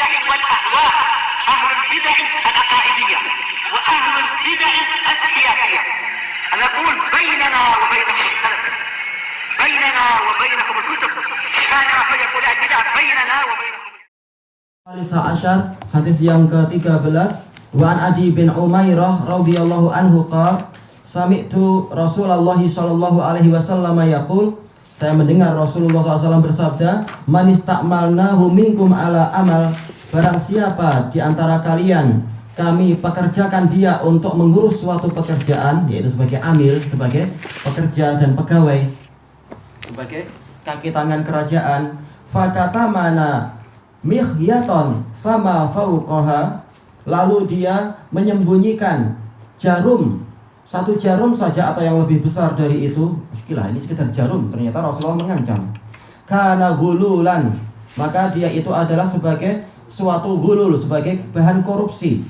البدع والأهواء، أهل البدع العقائدية وأهل البدع السياسية. نقول بيننا وبينكم السلف، بيننا وبينكم الكتب، كان فيقول البدع بيننا وبينكم. Alisa Asyar, hadis yang ke-13. Wa an Adi bin Umairah radhiyallahu anhu qala sami'tu Rasulullah sallallahu alaihi wasallam yaqul, saya mendengar Rasulullah SAW bersabda, man istakmalnahu minkum ala amal, barang siapa di antara kalian kami pekerjakan dia untuk mengurus suatu pekerjaan, yaitu sebagai amil, sebagai pekerja dan pegawai, sebagai kaki tangan kerajaan, fakatamana mikhyaton fama fauqaha, lalu dia menyembunyikan jarum, satu jarum saja atau yang lebih besar dari itu. Gila, ini sekedar jarum, ternyata Rasulullah mengancam. Kana ghululan, maka dia itu adalah sebagai suatu ghulul, sebagai bahan korupsi.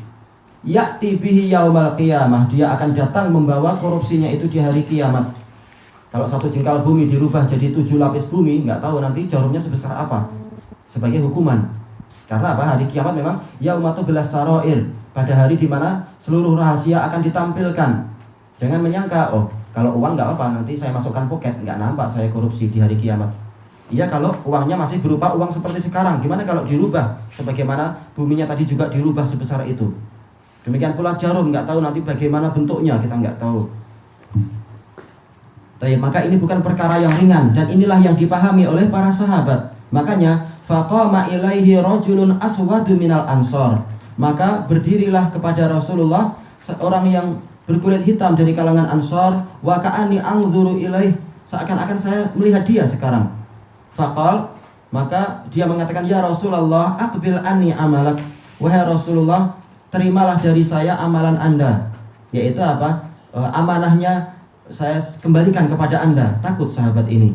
Ya'ti bihi yaumal qiyamah, dia akan datang membawa korupsinya itu di hari kiamat. Kalau satu jengkal bumi dirubah jadi 7 lapis bumi, nggak tahu nanti jarumnya sebesar apa sebagai hukuman. Karena apa? Hari kiamat memang yaumatu belas saroir, pada hari di mana seluruh rahasia akan ditampilkan. Jangan menyangka, oh kalau uang nggak apa, nanti saya masukkan poket, nggak nampak saya korupsi di hari kiamat. Iya, kalau uangnya masih berupa uang seperti sekarang. Gimana kalau dirubah sebagaimana buminya tadi juga dirubah sebesar itu? Demikian pula jarum, nggak tahu nanti bagaimana bentuknya, kita nggak tahu. Maka ini bukan perkara yang ringan, dan inilah yang dipahami oleh para sahabat. Makanya faqama ilaihi rajulun aswadu minal ansor, maka berdirilah kepada Rasulullah seorang yang berkulit hitam dari kalangan Ansor. Wa ka'ani anzuru ilaih, seakan-akan saya melihat dia sekarang. Faqal, maka dia mengatakan, ya Rasulullah aqbil anni amalak, wahai Rasulullah terimalah dari saya amalan Anda, yaitu apa? Amanahnya saya kembalikan kepada Anda. Takut sahabat ini.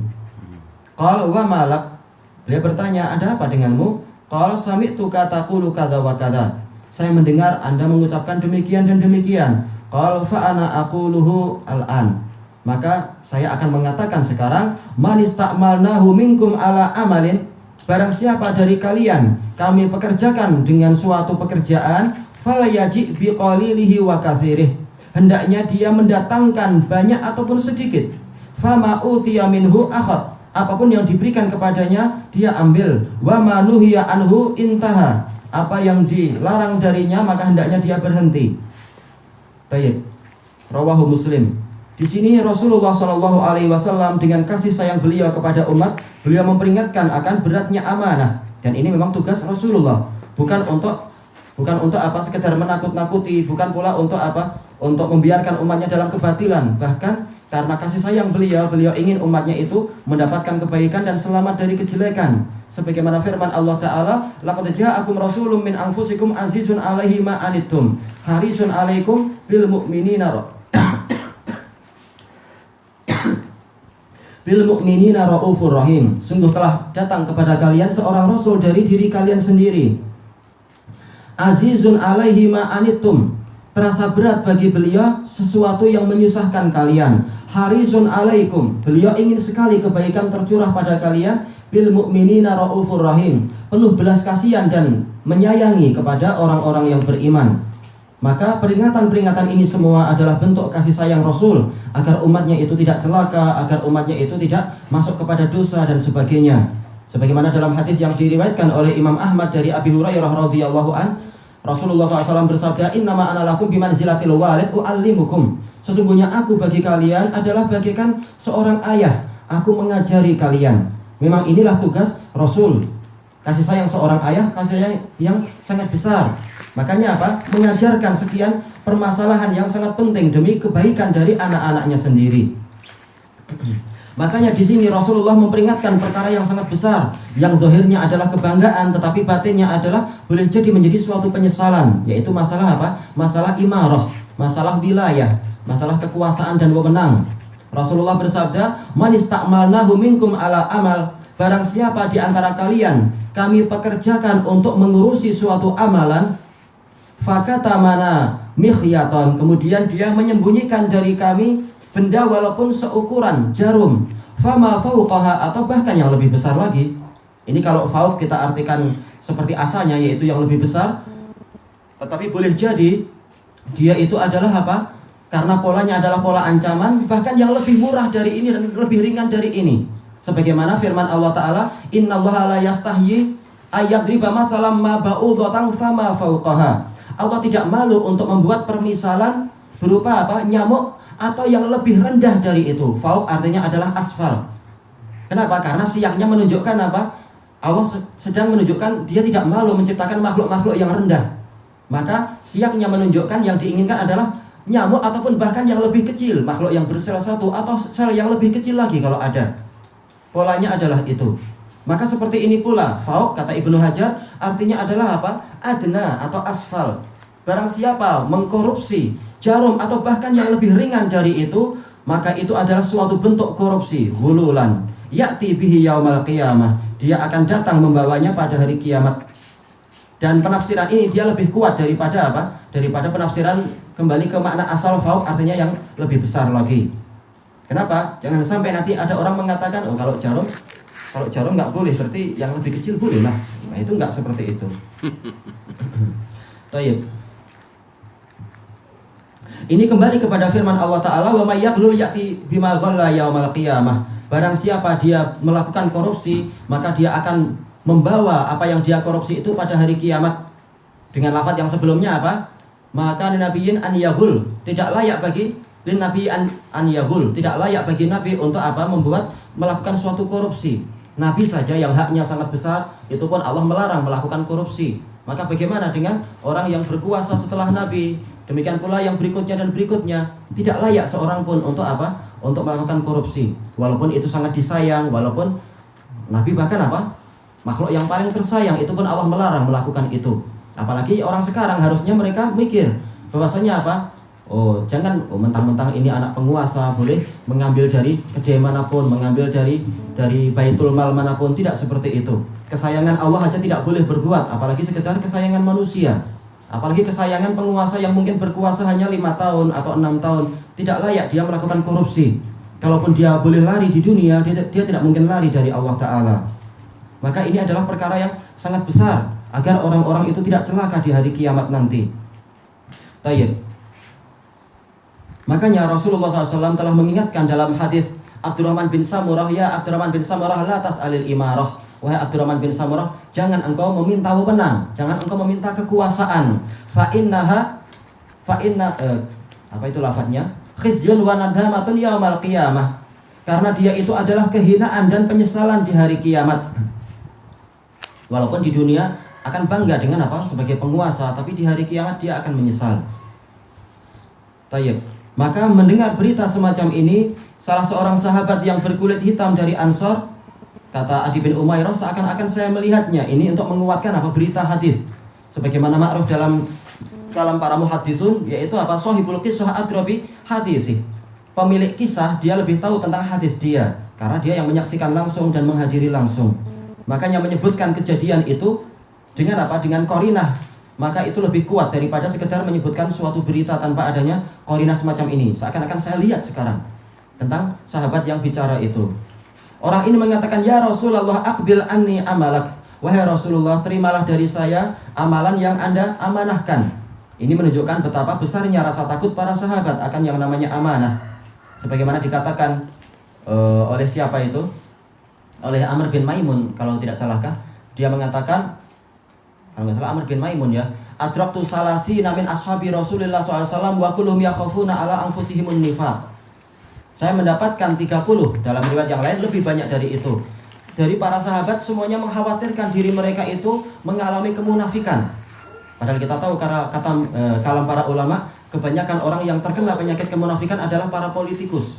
Qal wa malak, beliau bertanya, ada apa denganmu? Qal sami'tu taqulu kadza wa kadza, saya mendengar Anda mengucapkan demikian dan demikian. Qal fa ana aquluhu al-an, maka saya akan mengatakan sekarang, man istakmalnahu minkum ala amalin, barang siapa dari kalian kami pekerjakan dengan suatu pekerjaan, falayaji biqalilihi wa katsirih, hendaknya dia mendatangkan banyak ataupun sedikit. Fama utiya minhu akhad, apapun yang diberikan kepadanya dia ambil. Wa manuhiya anhu intaha, apa yang dilarang darinya maka hendaknya dia berhenti. Tayyib. Rawahu Muslim. Di sini Rasulullah Shallallahu Alaihi Wasallam dengan kasih sayang beliau kepada umat, beliau memperingatkan akan beratnya amanah. Dan ini memang tugas Rasulullah, bukan untuk apa sekedar menakut-nakuti, bukan pula untuk apa, untuk membiarkan umatnya dalam kebatilan. Bahkan karena kasih sayang beliau ingin umatnya itu mendapatkan kebaikan dan selamat dari kejelekan. Sebagaimana firman Allah Ta'ala, laqad ja'akum rasulun min anfusikum azizun 'alaihi ma anittum harisun 'alaikum bil mu'minina raufur rahim. Sungguh telah datang kepada kalian seorang rasul dari diri kalian sendiri. Azizun 'alaihi ma anittum, terasa berat bagi beliau sesuatu yang menyusahkan kalian. Harisun 'alaikum, beliau ingin sekali kebaikan tercurah pada kalian. Bil mu'minina raufur rahim, penuh belas kasihan dan menyayangi kepada orang-orang yang beriman. Maka peringatan-peringatan ini semua adalah bentuk kasih sayang Rasul agar umatnya itu tidak celaka, agar umatnya itu tidak masuk kepada dosa dan sebagainya. Sebagaimana dalam hadis yang diriwayatkan oleh Imam Ahmad dari Abi Hurairah radhiyallahu an, Rasulullah SAW bersabda, innama ana lakum bimanzilatil walid u'allimukum, sesungguhnya aku bagi kalian adalah bagaikan seorang ayah, aku mengajari kalian. Memang inilah tugas Rasul, kasih sayang seorang ayah, kasih sayang yang sangat besar. Makanya apa? Mengajarkan sekian permasalahan yang sangat penting demi kebaikan dari anak-anaknya sendiri. Makanya di sini Rasulullah memperingatkan perkara yang sangat besar, yang zahirnya adalah kebanggaan, tetapi batinnya adalah boleh jadi menjadi suatu penyesalan, yaitu masalah apa? Masalah imarah, masalah wilayah, masalah kekuasaan dan wewenang. Rasulullah bersabda, man istakmalnahu minkum ala amal, barang siapa di antara kalian kami pekerjakan untuk mengurusi suatu amalan, fakatamana mikhyaton, kemudian dia menyembunyikan dari kami benda walaupun seukuran jarum, fama fauqaha, atau bahkan yang lebih besar lagi. Ini kalau fauq kita artikan seperti asalnya, yaitu yang lebih besar. Tetapi boleh jadi dia itu adalah apa? Karena polanya adalah pola ancaman, bahkan yang lebih murah dari ini dan lebih ringan dari ini. Sebagaimana firman Allah Ta'ala, Innallaha la yastahyi ayyadriba mathalam ma ba'udatan fama fawqaha. Allah tidak malu untuk membuat permisalan berupa apa? Nyamuk atau yang lebih rendah dari itu. Fauq artinya adalah asfal. Kenapa? Karena siaknya menunjukkan apa? Allah sedang menunjukkan dia tidak malu menciptakan makhluk-makhluk yang rendah. Maka siaknya menunjukkan yang diinginkan adalah nyamuk ataupun bahkan yang lebih kecil, makhluk yang bersel satu atau sel yang lebih kecil lagi kalau ada. Polanya adalah itu. Maka seperti ini pula fauq kata Ibnu Hajar artinya adalah apa? Adna atau asfal. Barang siapa mengkorupsi jarum atau bahkan yang lebih ringan dari itu, maka itu adalah suatu bentuk korupsi, ghululan. Ya'ti bihi yaumal qiyamah. Dia akan datang membawanya pada hari kiamat. Dan penafsiran ini dia lebih kuat daripada apa? Daripada penafsiran kembali ke makna asal fauq artinya yang lebih besar lagi. Kenapa? Jangan sampai nanti ada orang mengatakan, oh kalau jarum nggak boleh, berarti yang lebih kecil boleh lah. Nah itu nggak seperti itu. Taib. Ini kembali kepada firman Allah Ta'ala, wa may yaghlul ya'ti bima ghalla yaumal qiyamah. Barang siapa dia melakukan korupsi, maka dia akan membawa apa yang dia korupsi itu pada hari kiamat. Dengan lafaz yang sebelumnya apa? Maka nabiyin an yaghul, tidak layak bagi nabi an yaghul, tidak layak bagi nabi untuk apa? Melakukan suatu korupsi. Nabi saja yang haknya sangat besar, itu pun Allah melarang melakukan korupsi. Maka bagaimana dengan orang yang berkuasa setelah nabi? Demikian pula yang berikutnya dan berikutnya, tidak layak seorang pun untuk apa? Untuk melakukan korupsi. Walaupun itu sangat disayang, walaupun nabi bahkan apa? Makhluk yang paling tersayang, itu pun Allah melarang melakukan itu. Apalagi orang sekarang harusnya mereka mikir bahwasanya apa? Oh, jangan mentang-mentang ini anak penguasa boleh mengambil dari kedai manapun, mengambil dari baitul mal manapun, tidak seperti itu. Kesayangan Allah aja tidak boleh berbuat, apalagi sekedar kesayangan manusia. Apalagi kesayangan penguasa yang mungkin berkuasa hanya 5 tahun atau 6 tahun, tidak layak dia melakukan korupsi. Kalaupun dia boleh lari di dunia, dia tidak mungkin lari dari Allah Ta'ala. Maka ini adalah perkara yang sangat besar agar orang-orang itu tidak celaka di hari kiamat nanti. Tayyib. Makanya Rasulullah SAW telah mengingatkan dalam hadis Abdurrahman bin Samurah, ya Abdurrahman bin Samurah, la tas'alil imarah. Wahai Abdurrahman bin Samurah, jangan engkau meminta wewenang, jangan engkau meminta kekuasaan. Fa inna apa itu lafadznya? Khizyun wa nadamatun yaumal qiyamah. Karena dia itu adalah kehinaan dan penyesalan di hari kiamat. Walaupun di dunia akan bangga dengan apa? Sebagai penguasa, tapi di hari kiamat dia akan menyesal. Tayyib. Maka mendengar berita semacam ini, salah seorang sahabat yang berkulit hitam dari Ansor, kata Adi bin Umairah, seakan-akan saya melihatnya. Ini untuk menguatkan apa? Berita hadis. Sebagaimana ma'ruf dalam kalam para muhaddisun, yaitu apa? Shahibul qissah adrabi hadisi. Pemilik kisah dia lebih tahu tentang hadis dia, karena dia yang menyaksikan langsung dan menghadiri langsung. Makanya menyebutkan kejadian itu dengan apa? Dengan qarinah. Maka itu lebih kuat daripada sekedar menyebutkan suatu berita tanpa adanya qarinah semacam ini. Seakan-akan saya lihat sekarang tentang sahabat yang bicara itu. Orang ini mengatakan, ya Rasulullah, akbil anni amalak. Wahai Rasulullah, terimalah dari saya amalan yang Anda amanahkan. Ini menunjukkan betapa besarnya rasa takut para sahabat akan yang namanya amanah. Sebagaimana dikatakan oleh siapa itu? Oleh Amr bin Maimun, kalau tidak salahkah? Dia mengatakan, kalau nggak salah Amr bin Maimun ya, adraktu salasina min ashabi Rasulillah SAW wa kulluhum yakhafuna ala anfusihimun nifaq. Saya mendapatkan 30, dalam riwayat yang lain lebih banyak dari itu. Dari para sahabat semuanya mengkhawatirkan diri mereka itu mengalami kemunafikan. Padahal kita tahu kata kalam para ulama, kebanyakan orang yang terkena penyakit kemunafikan adalah para politikus.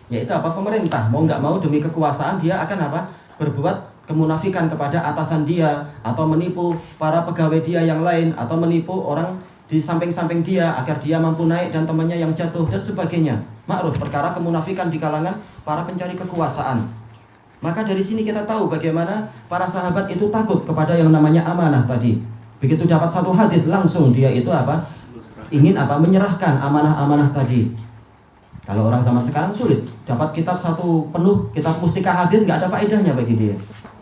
Yaitu apa? Pemerintah. Mau nggak mau demi kekuasaan dia akan apa? Berbuat kemunafikan kepada atasan dia, atau menipu para pegawai dia yang lain, atau menipu orang di samping-samping dia agar dia mampu naik dan temannya yang jatuh dan sebagainya. Ma'ruf perkara kemunafikan di kalangan para pencari kekuasaan. Maka dari sini kita tahu bagaimana para sahabat itu takut kepada yang namanya amanah tadi. Begitu dapat satu hadis langsung dia itu apa? Ingin apa? Menyerahkan amanah-amanah tadi. Kalau orang zaman sekarang sulit dapat kitab satu penuh, kitab mustika hadis nggak ada faedahnya bagi dia.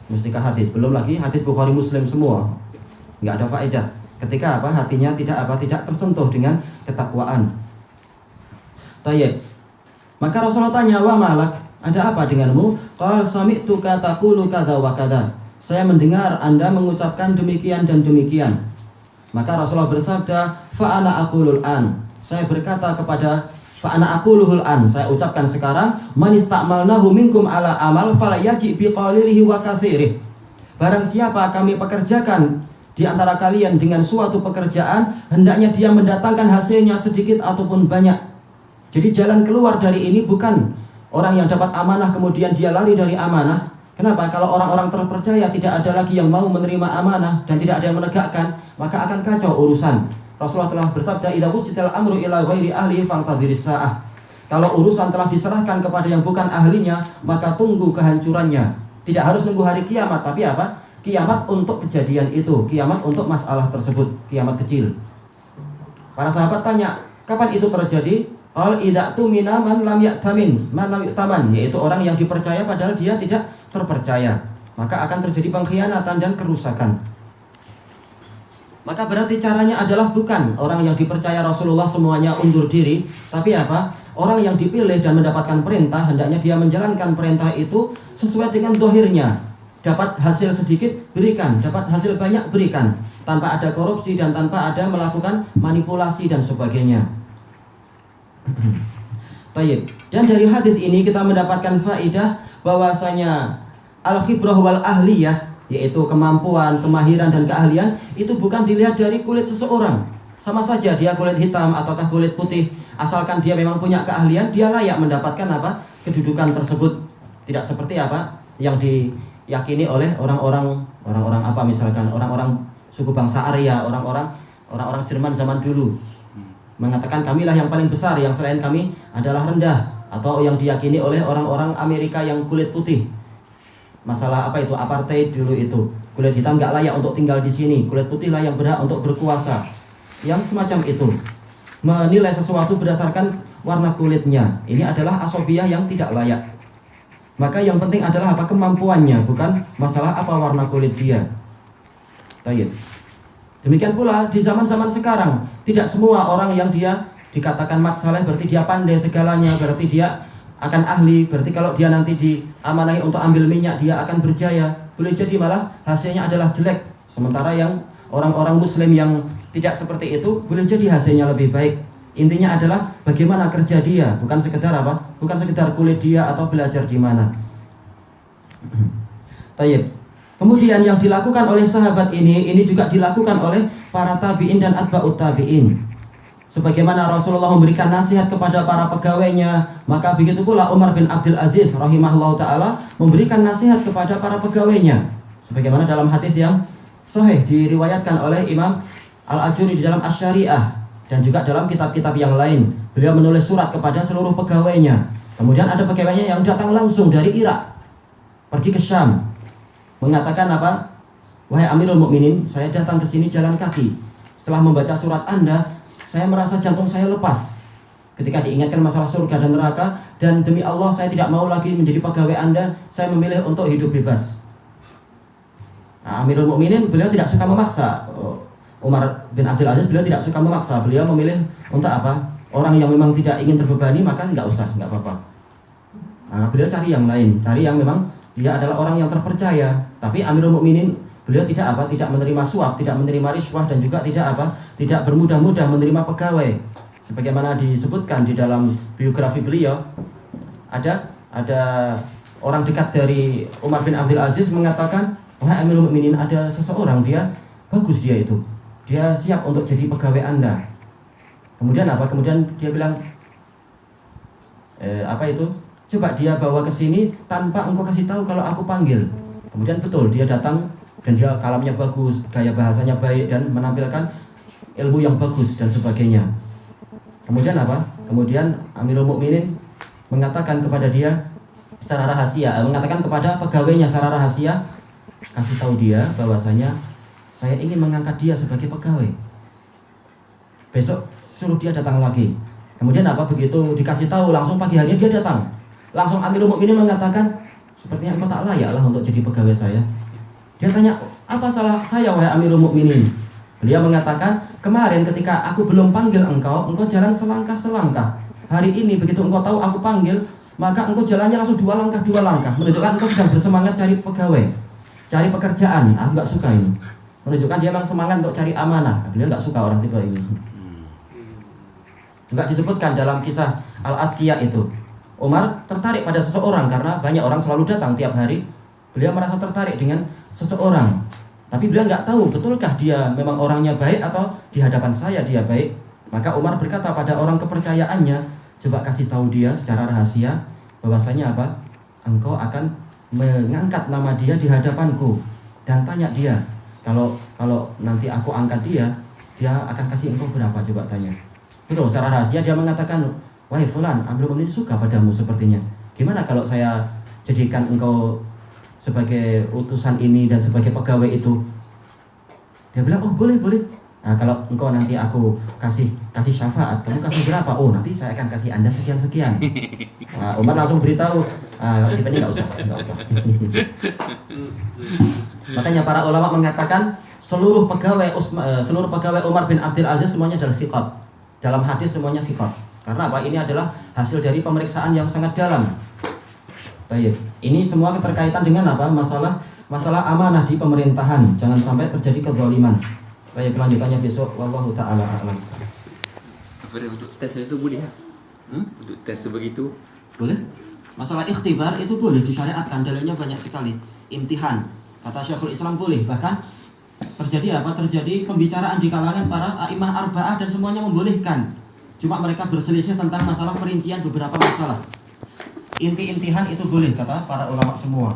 mustika hadis. Belum lagi hadis Bukhari Muslim semua. Nggak ada faedah. Ketika hatinya tidak tersentuh dengan ketakwaan. Tayyib. Maka Rasulullah tanya, "Wa malak? Ada apa denganmu?" Qal sami'tu taqulu kadza wa kadza. Saya mendengar Anda mengucapkan demikian dan demikian. Maka Rasulullah bersabda, "Fa ana aqulul an." Saya berkata kepada fa ana aquluhul an. Saya ucapkan sekarang, "Man ista'malnahu minkum ala amal fala yaji bi qalilihi wa katsirih." Barang siapa kami pekerjakan di antara kalian dengan suatu pekerjaan, hendaknya dia mendatangkan hasilnya sedikit ataupun banyak. Jadi jalan keluar dari ini bukan orang yang dapat amanah kemudian dia lari dari amanah. Kenapa? Kalau orang-orang terpercaya tidak ada lagi yang mau menerima amanah dan tidak ada yang menegakkan, maka akan kacau urusan. Rasulullah telah bersabda, "Idza wusital amru ila ghairi ahli fantadhiris saah." Kalau urusan telah diserahkan kepada yang bukan ahlinya, maka tunggu kehancurannya. Tidak harus nunggu hari kiamat, tapi apa? Kiamat untuk kejadian itu, kiamat untuk masalah tersebut, kiamat kecil. Para sahabat tanya, kapan itu terjadi? Al idza tumina man lam ya'tamin, man lam yu'taman, yaitu orang yang dipercaya padahal dia tidak terpercaya. Maka akan terjadi pengkhianatan dan kerusakan. Maka berarti caranya adalah bukan orang yang dipercaya Rasulullah semuanya undur diri, tapi apa? Orang yang dipilih dan mendapatkan perintah, hendaknya dia menjalankan perintah itu sesuai dengan dohirnya. Dapat hasil sedikit, berikan. Dapat hasil banyak, berikan. Tanpa ada korupsi dan tanpa ada melakukan manipulasi dan sebagainya. Baik. Dan dari hadis ini kita mendapatkan faidah bahwasanya al-khibrah wal ahliyah, yaitu kemampuan, kemahiran dan keahlian itu bukan dilihat dari kulit seseorang. Sama saja dia kulit hitam ataukah kulit putih, asalkan dia memang punya keahlian, dia layak mendapatkan kedudukan tersebut. Tidak seperti yang diyakini oleh orang-orang misalkan orang-orang suku bangsa Arya, orang-orang Jerman zaman dulu. Mengatakan kamilah yang paling besar, yang selain kami adalah rendah, atau yang diyakini oleh orang-orang Amerika yang kulit putih. Masalah itu apartheid dulu itu. Kulit hitam nggak layak untuk tinggal di sini, kulit putihlah yang berhak untuk berkuasa. Yang semacam itu. Menilai sesuatu berdasarkan warna kulitnya. Ini adalah asobiyah yang tidak layak. Maka yang penting adalah kemampuannya, bukan masalah apa warna kulit dia. Baik. Demikian pula di zaman-zaman sekarang, tidak semua orang yang dia dikatakan mat saleh berarti dia pandai segalanya, berarti dia akan ahli, berarti kalau dia nanti diamanahi untuk ambil minyak dia akan berjaya. Boleh jadi malah hasilnya adalah jelek. Sementara yang orang-orang muslim yang tidak seperti itu, boleh jadi hasilnya lebih baik. Intinya adalah bagaimana kerja dia, bukan sekedar bukan sekedar kulit dia atau belajar di mana. Tayyib. Kemudian yang dilakukan oleh sahabat ini juga dilakukan oleh para tabi'in dan atba'ut tabi'in. Sebagaimana Rasulullah memberikan nasihat kepada para pegawainya, maka begitu pula Umar bin Abdul Aziz rahimahullah ta'ala memberikan nasihat kepada para pegawainya. Sebagaimana dalam hadis yang sahih diriwayatkan oleh Imam Al-Ajuri di dalam Asy-Syariah dan juga dalam kitab-kitab yang lain. Beliau menulis surat kepada seluruh pegawainya. Kemudian ada pegawainya yang datang langsung dari Irak, pergi ke Syam, mengatakan wahai Amirul Mukminin, saya datang ke sini jalan kaki. Setelah membaca surat Anda, saya merasa jantung saya lepas ketika diingatkan masalah surga dan neraka, dan demi Allah saya tidak mau lagi menjadi pegawai Anda, saya memilih untuk hidup bebas. Amirul Mukminin beliau tidak suka memaksa. Umar bin Abdul Aziz beliau tidak suka memaksa, beliau memilih untuk orang yang memang tidak ingin terbebani maka nggak usah, nggak apa-apa. Beliau cari yang lain, cari yang memang dia adalah orang yang terpercaya. Tapi Amirul Mukminin beliau tidak menerima suap, tidak menerima riswah, dan juga tidak bermudah-mudah menerima pegawai. Sebagaimana disebutkan di dalam biografi beliau, ada orang dekat dari Umar bin Abdul Aziz mengatakan, wahai Amirul Mukminin, ada seseorang dia bagus, dia siap untuk jadi pegawai Anda. Kemudian Kemudian dia bilang coba dia bawa ke sini tanpa engkau kasih tahu kalau aku panggil. Kemudian betul dia datang dan dia kalamnya bagus, gaya bahasanya baik dan menampilkan ilmu yang bagus dan sebagainya. Kemudian Kemudian Amirul Mukminin mengatakan kepada dia secara rahasia, mengatakan kepada pegawainya secara rahasia, kasih tahu dia bahwasanya saya ingin mengangkat dia sebagai pegawai. Besok suruh dia datang lagi. Kemudian begitu dikasih tahu langsung pagi harinya dia datang. Langsung Amirul Mukminin mengatakan, sepertinya engkau tak layak lah untuk jadi pegawai saya. Dia tanya, apa salah saya wahai Amirul Mukminin? Beliau mengatakan, kemarin ketika aku belum panggil engkau jalan selangkah-selangkah. Hari ini begitu engkau tahu aku panggil, maka engkau jalannya langsung 2 langkah, menunjukkan engkau sedang bersemangat cari pegawai, cari pekerjaan. Aku nggak suka ini, menunjukkan dia memang semangat untuk cari amanah. Beliau nggak suka orang tipe ini. Juga disebutkan dalam kisah Al-Adqiyah itu, Umar tertarik pada seseorang karena banyak orang selalu datang tiap hari. Beliau merasa tertarik dengan seseorang, tapi beliau nggak tahu betulkah dia memang orangnya baik atau di hadapan saya dia baik. Maka Umar berkata pada orang kepercayaannya, coba kasih tahu dia secara rahasia bahwasanya apa? Engkau akan mengangkat nama dia di hadapanku dan tanya dia, kalau nanti aku angkat dia akan kasih engkau berapa, coba tanya. Betul, secara rahasia dia mengatakan, wahai fulan, Amirul Mukminin suka padamu sepertinya. Gimana kalau saya jadikan engkau sebagai utusan ini dan sebagai pegawai itu? Dia bilang, oh boleh. Nah, kalau engkau nanti aku kasih syafaat, kamu kasih berapa? Oh, nanti saya akan kasih Anda sekian. Nah, Umar langsung beritahu, ini nggak usah. Makanya para ulama mengatakan seluruh pegawai Umar bin Abdul Aziz semuanya adalah siqat. Dalam hadis semuanya siqat. Karena apa? Ini adalah hasil dari pemeriksaan yang sangat dalam. Baik, ini semua keterkaitan dengan apa? Masalah amanah di pemerintahan. Jangan sampai terjadi kezaliman. Baik, kelanjutannya besok. Wallahu ta'ala a'lam. Untuk tes itu boleh ya? Untuk tes sebegitu Boleh? Masalah ikhtibar itu boleh disyariatkan, dalilnya banyak sekali. Imtihan, kata Syekhul Islam boleh. Bahkan terjadi apa? Terjadi pembicaraan di kalangan para a'imah arba'ah dan semuanya membolehkan. Cuma mereka berselisih tentang masalah perincian beberapa masalah. Inti-intihan itu boleh kata para ulama semua.